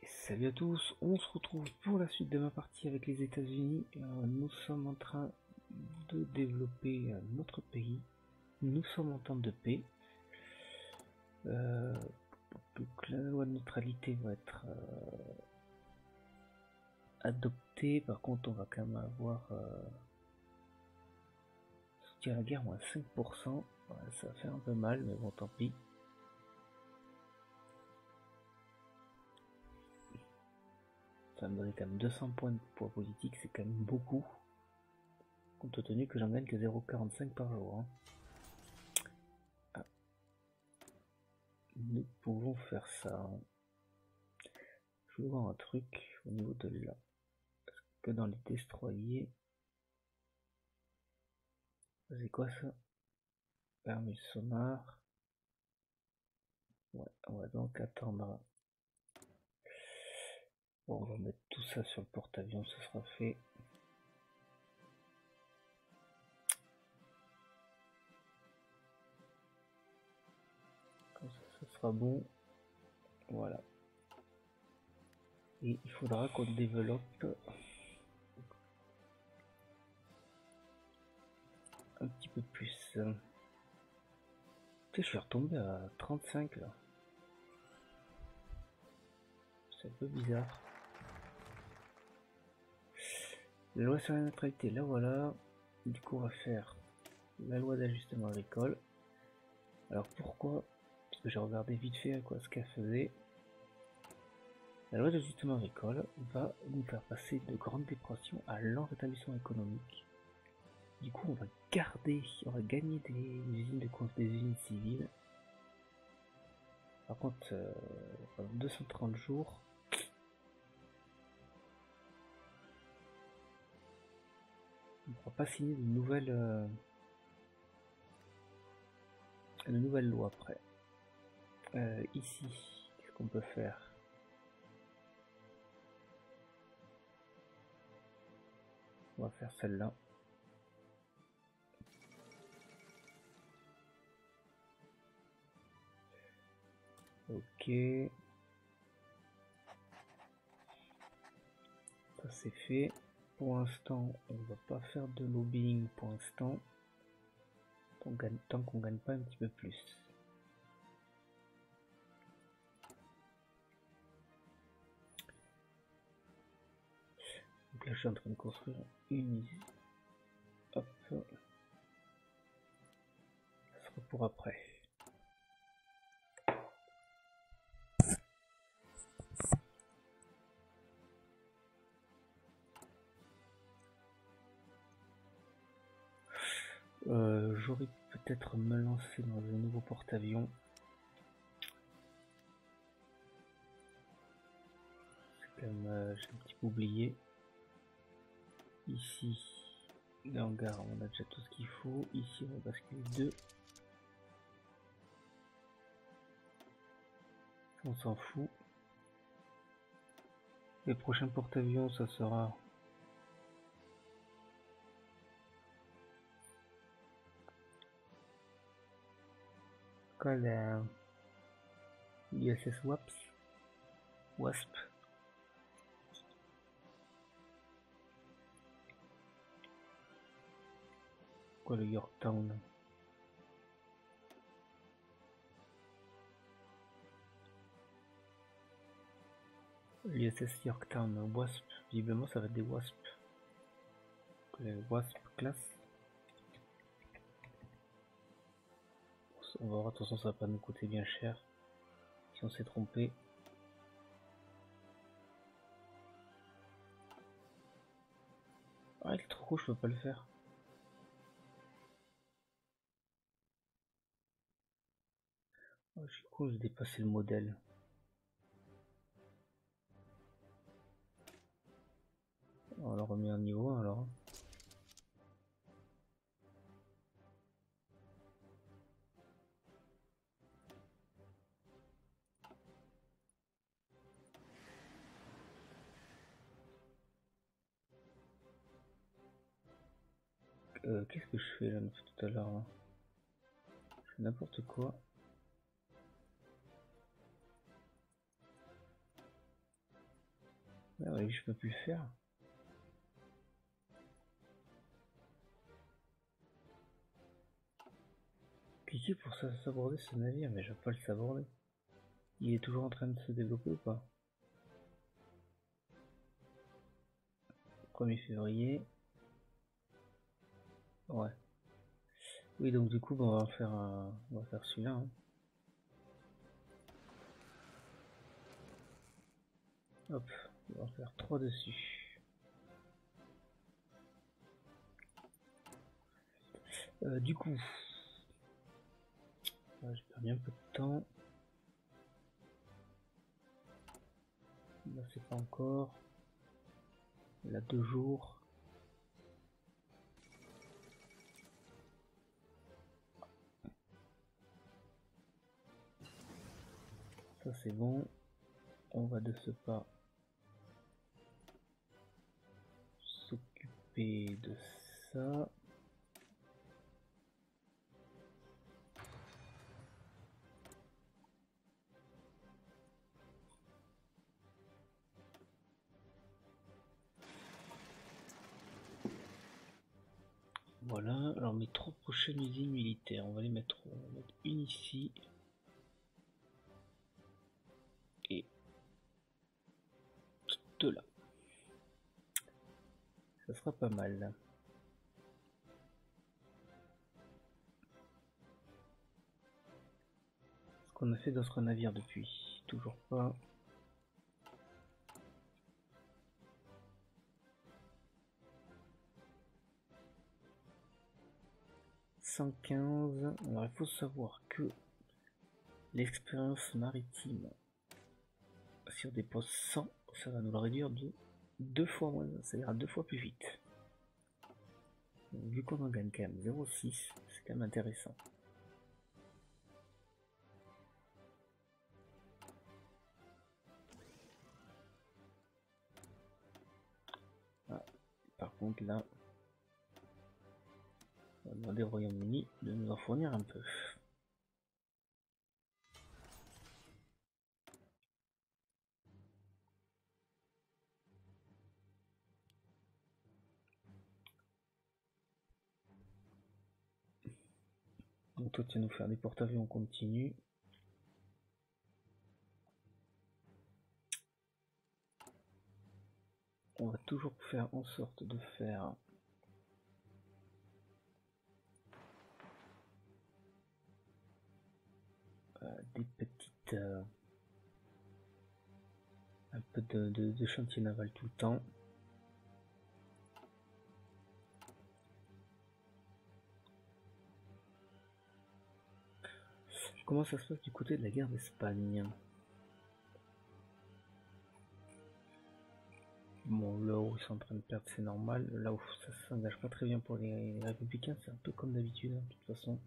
Salut à tous, on se retrouve pour la suite de ma partie avec les États-Unis. Nous sommes en train de développer notre pays. Nous sommes en temps de paix. Donc la loi de neutralité va être adoptée. Par contre, on va quand même avoir soutien à la guerre moins 5%. Ouais, ça va faire un peu mal, mais bon, tant pis. Ça me donner quand même 200 points de poids politique, c'est quand même beaucoup. Compte tenu que j'en gagne que 0,45 par jour. Hein. Nous pouvons faire ça. Je veux voir un truc au niveau de là. Parce que dans les destroyers. C'est quoi ça? Permis sonar. Ouais, on va donc attendre. Bon, on va mettre tout ça sur le porte-avions, ce sera fait. Comme ça, ce sera bon. Voilà. Et il faudra qu'on développe un petit peu plus. Tu sais, je suis retombé à 35 là. C'est un peu bizarre. La loi sur la neutralité, là voilà. Du coup, on va faire la loi d'ajustement agricole. Alors pourquoi? Parce que j'ai regardé vite fait à quoi ce qu'elle faisait. La loi d'ajustement agricole va nous faire passer de grandes dépressions à lent rétablissement économique. Du coup, on va gagner des usines des usines civiles. Par contre, pendant 230 jours, on ne pourra pas signer de nouvelles lois après. Ici, qu'est-ce qu'on peut faire? On va faire celle-là. Ok. Ça c'est fait. Pour l'instant, on va pas faire de lobbying pour l'instant. Tant qu'on gagne pas un petit peu plus. Donc là, je suis en train de construire une usine. Hop. Ça sera pour après. J'aurais peut-être me lancer dans un nouveau porte-avions. C'est quand même, j'ai un petit peu oublié. Ici, l'hangar, on a déjà tout ce qu'il faut. Ici, on va basculer 2. On s'en fout. Les prochains porte-avions, ça sera quoi, la USS Wasp. Quoi, le Yorktown? L'USS Yorktown Wasp, visiblement ça va être des Wasp. Les Wasp classe. On va voir, de toute façon ça va pas nous coûter bien cher si on s'est trompé. Ah, il est trop gros, je peux pas le faire. Oh, je suis con, j'ai dépassé le modèle. On l'a remis en niveau 1 alors. Qu'est-ce que je fais là depuis tout à l'heure là? Je fais n'importe quoi. Ah ouais, je peux plus le faire. Cliquez pour saborder ce navire, mais je vais pas le saborder. Il est toujours en train de se développer ou pas? 1er février. Ouais. Oui, donc du coup, bah, on va faire celui-là. Hein. Hop, on va en faire 3 dessus. Du coup, j'ai perdu un peu de temps. Là, c'est pas encore. Là, 2 jours. Ça, c'est bon. On va de ce pas s'occuper de ça. Voilà, alors mes 3 prochaines usines militaires, on va les mettre où? On va mettre une ici. Et 2 là. Ça sera pas mal. Ce qu'on a fait d'autres navires depuis? Toujours pas. 115. Alors il faut savoir que l'expérience maritime sur des postes 100, ça va nous le réduire de 2 fois moins, ça ira 2 fois plus vite. Donc, vu qu'on en gagne quand même 0,6, c'est quand même intéressant. Ah, par contre là, on va demander au Royaume-Uni de nous en fournir un peu. Donc toi tu vas nous faire des porte-avions continu. On va toujours faire en sorte de faire des petites un peu de chantier naval tout le temps. Comment ça se passe du côté de la guerre d'Espagne? Bon, là où ils sont en train de perdre, c'est normal. Là où ça s'engage pas très bien pour les républicains, c'est un peu comme d'habitude, hein, de toute façon.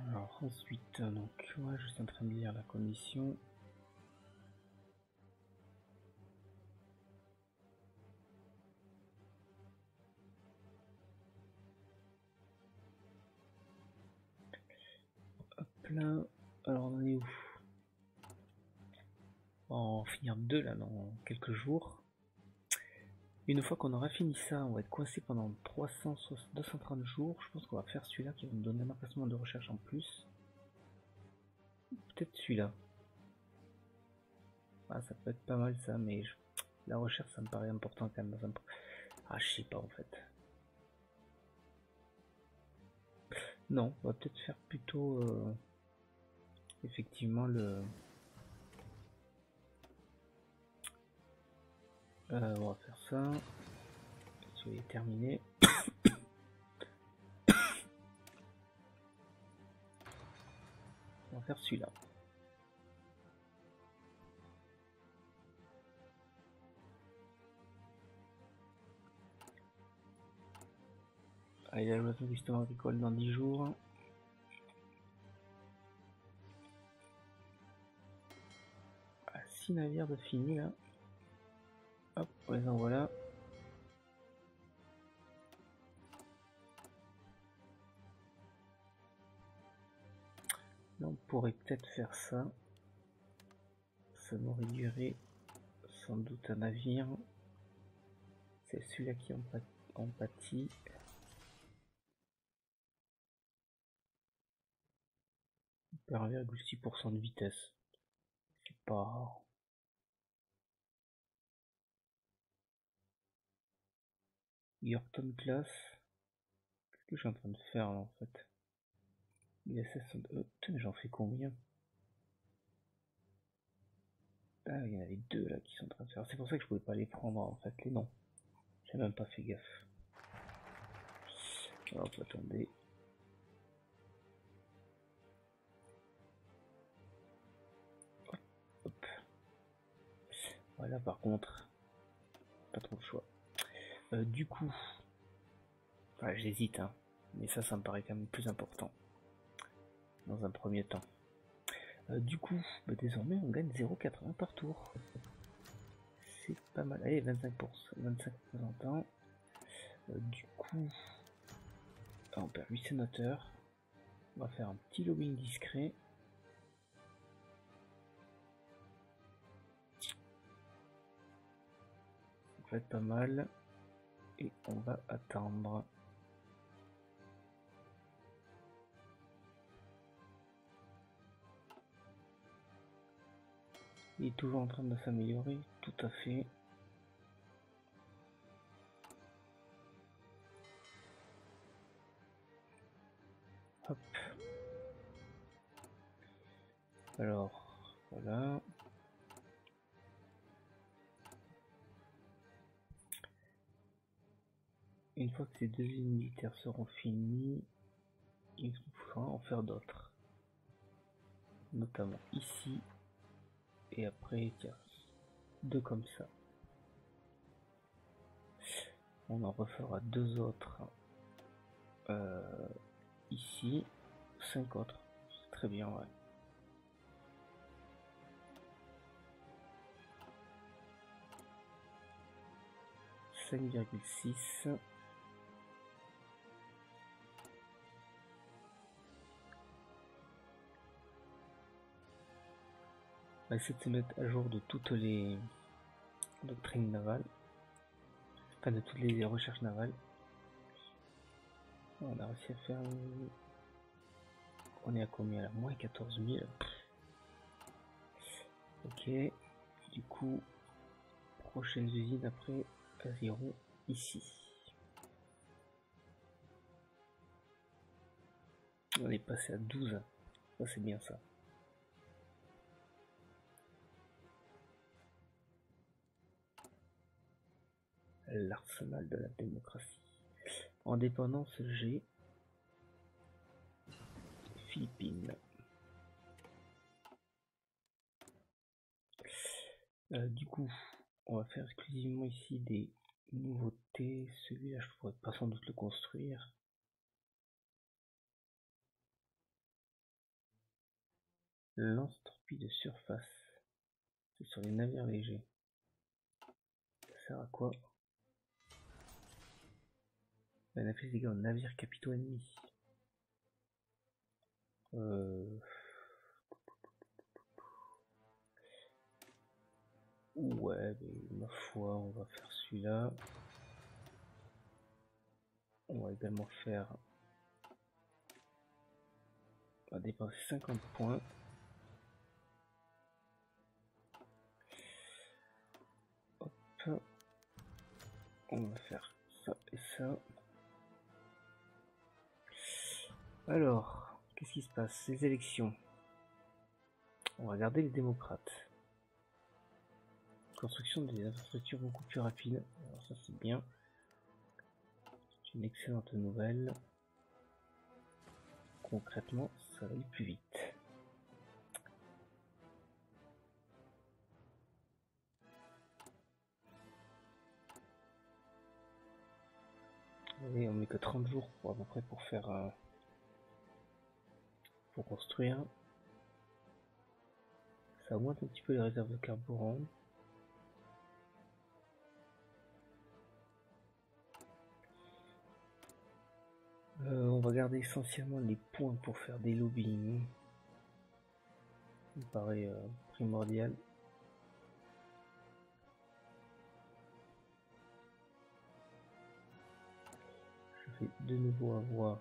Alors ensuite, donc, ouais, je suis en train de lire la commission. Hop là, alors on en est où? On va en finir 2 là dans quelques jours. Une fois qu'on aura fini ça, on va être coincé pendant 230 jours. Je pense qu'on va faire celui-là qui va nous donner un emplacement de recherche en plus. Peut-être celui-là. Ah, ça peut être pas mal ça, mais la recherche ça me paraît important quand même. Ah, je sais pas en fait. Non, on va peut-être faire plutôt effectivement le... on va faire ça. Celui est terminé. On va faire celui-là. Allez, la loi d'ajustement agricole dans 10 jours. 6 navires de fini là. Hop, on les envoie là. Là, on pourrait peut-être faire ça. Ça nous réduirait sans doute un navire. C'est celui-là qui en pâtit. On perd 1,6% de vitesse. C'est pas rare. Yorkton class. Qu'est-ce que je suis en train de faire là en fait? Il a 1600. Putain, j'en fais combien? Ah, il y en avait deux là qui sont en train de faire. C'est pour ça que je pouvais pas les prendre en fait, les noms. J'ai même pas fait gaffe. Hop, attendez. Hop. Voilà, par contre, pas trop de choix. Du coup, enfin, j'hésite, hein. Mais ça me paraît quand même plus important. Dans un premier temps. Du coup, bah, désormais, on gagne 0,80 par tour. C'est pas mal. Allez, 25%, 25 représentants. Du coup, on perd 8 sénateurs. On va faire un petit lobbying discret. Ça va être pas mal. Et on va attendre. Il est toujours en train de s'améliorer, tout à fait. Hop. Alors, voilà. Une fois que ces deux lignes militaires seront finies, il faudra en faire d'autres. Notamment ici. Et après, tiens, deux comme ça. On en refera deux autres ici. 5 autres. C'est très bien, ouais. « 5,6 ». On va essayer de se mettre à jour de toutes les doctrines navales, enfin de toutes les recherches navales. On a réussi à faire... On est à combien là? Moins 14 000. Ok, du coup, prochaine usine après, elles iront ici. On est passé à 12, ça c'est bien ça. L'arsenal de la démocratie. Indépendance G. Philippines. Du coup, on va faire exclusivement ici des nouveautés. Celui-là, je pourrais pas sans doute le construire. Lance-torpille de surface. C'est sur les navires légers. Ça sert à quoi? Elle a fait des dégâts aux navires capitaux ennemis. Ouais, mais ma foi, on va faire celui-là. On va également faire... On va dépenser 50 points. Hop. On va faire ça et ça. Alors, qu'est-ce qui se passe? Les élections. On va regarder les démocrates. Construction des infrastructures beaucoup plus rapide. Alors ça c'est bien. C'est une excellente nouvelle. Concrètement, ça va aller plus vite. Et on met que 30 jours pour à peu près pour faire pour construire. Ça augmente un petit peu les réserves de carburant. On va garder essentiellement les points pour faire des lobbying. Ça me paraît primordial. Je vais de nouveau avoir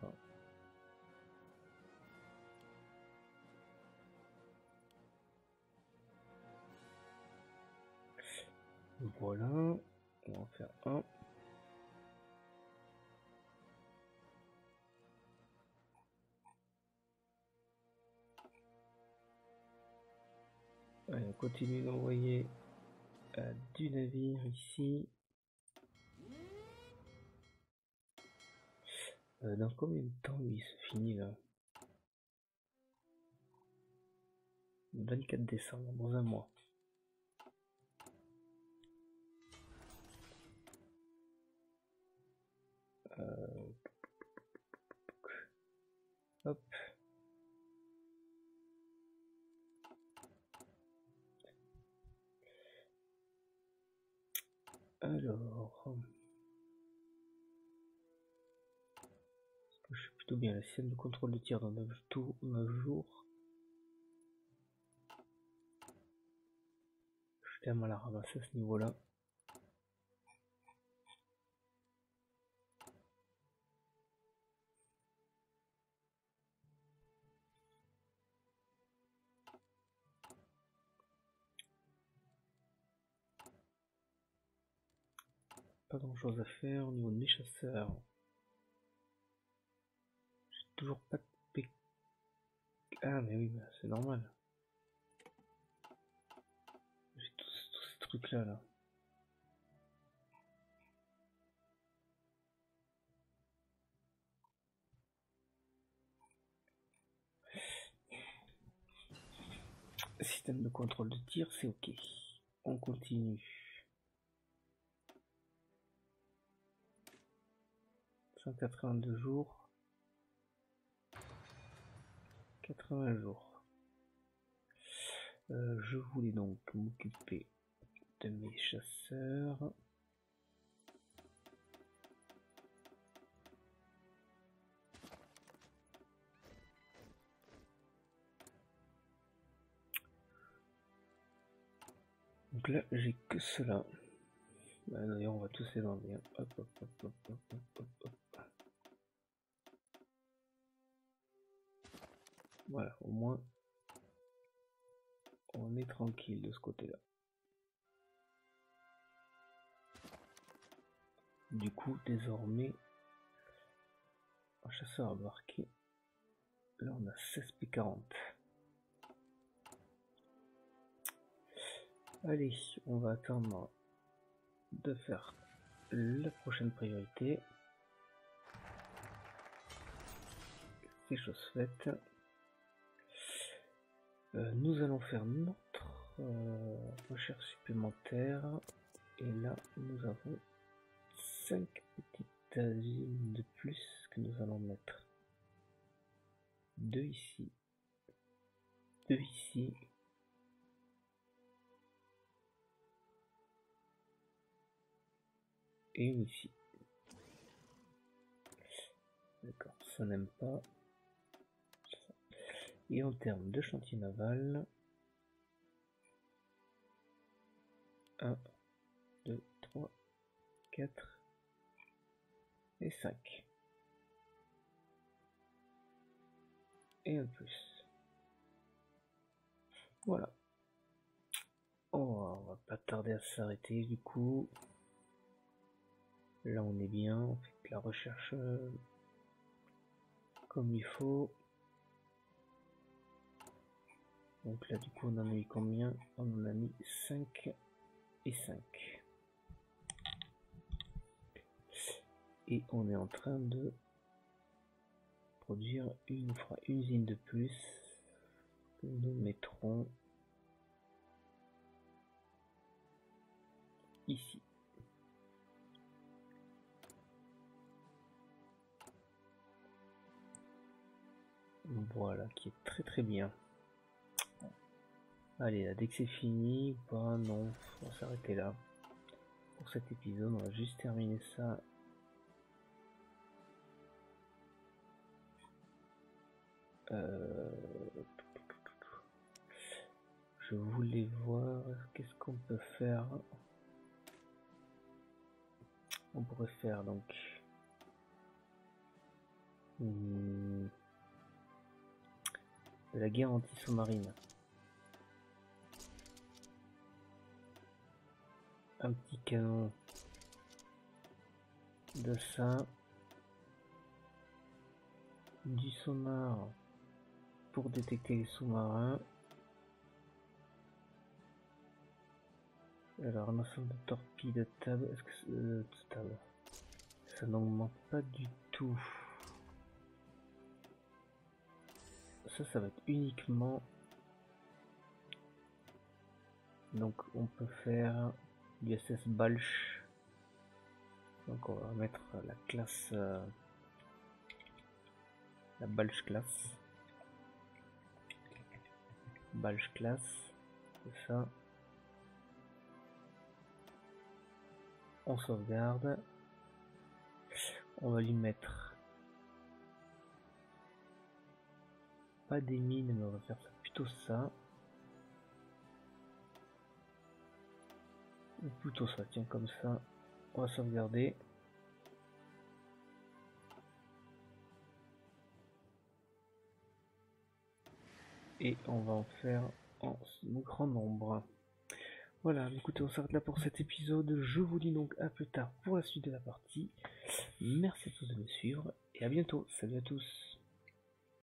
voilà, on va en faire un. Allez, on continue d'envoyer du navire ici. Dans combien de temps il se finit là? 24 décembre, dans un mois. Hop. Alors, je suis plutôt bien. La scène de contrôle de tir dans 9 jours. Je suis tellement à la ramasse à ce niveau-là. Pas grand chose à faire au niveau de mes chasseurs. J'ai toujours pas de P. Ah, mais oui, bah, c'est normal. J'ai tous ces trucs là. Système de contrôle de tir, c'est ok. On continue. 182 jours. 80 jours. Je voulais donc m'occuper de mes chasseurs. Donc là, j'ai que cela. Bah, d'ailleurs, on va tous les enlever. Hop, hop, hop, hop, hop, hop, hop. Voilà, au moins, on est tranquille de ce côté-là. Du coup, désormais, un chasseur embarqué. Là, on a 16 P40. Allez, on va attendre de faire la prochaine priorité. C'est chose faite. Nous allons faire notre recherche supplémentaire. Et là, nous avons 5 petites villes de plus que nous allons mettre. 2 ici. 2 ici. Et une ici. D'accord, ça n'aime pas. Et en termes de chantier naval, 1, 2, 3, 4 et 5. Et un plus. Voilà. Oh, on va pas tarder à s'arrêter du coup. Là on est bien, on fait la recherche comme il faut. Donc là du coup on en a mis combien? On en a mis 5 et 5. Et on est en train de produire une usine de plus que nous mettrons ici. Voilà, qui est très très bien. Allez, là, dès que c'est fini ou pas, non, on va s'arrêter là. Pour cet épisode, on va juste terminer ça. Je voulais voir qu'est-ce qu'on peut faire. On pourrait faire donc de la guerre anti-sous-marine. Un petit canon de ça. Du sonar pour détecter les sous-marins. Alors un ensemble de torpilles de table. Est-ce que ça n'augmente pas du tout? Ça va être uniquement. Donc on peut faire l'USS Balch. Donc on va mettre la classe, la Balch classe. Balch classe, c'est ça. On sauvegarde. On va lui mettre pas des mines, mais on va faire ça, plutôt ça. Ou plutôt ça, tiens, comme ça. On va sauvegarder. Et on va en faire en grand nombre. Voilà, écoutez, on s'arrête là pour cet épisode. Je vous dis donc à plus tard pour la suite de la partie. Merci à tous de me suivre et à bientôt. Salut à tous.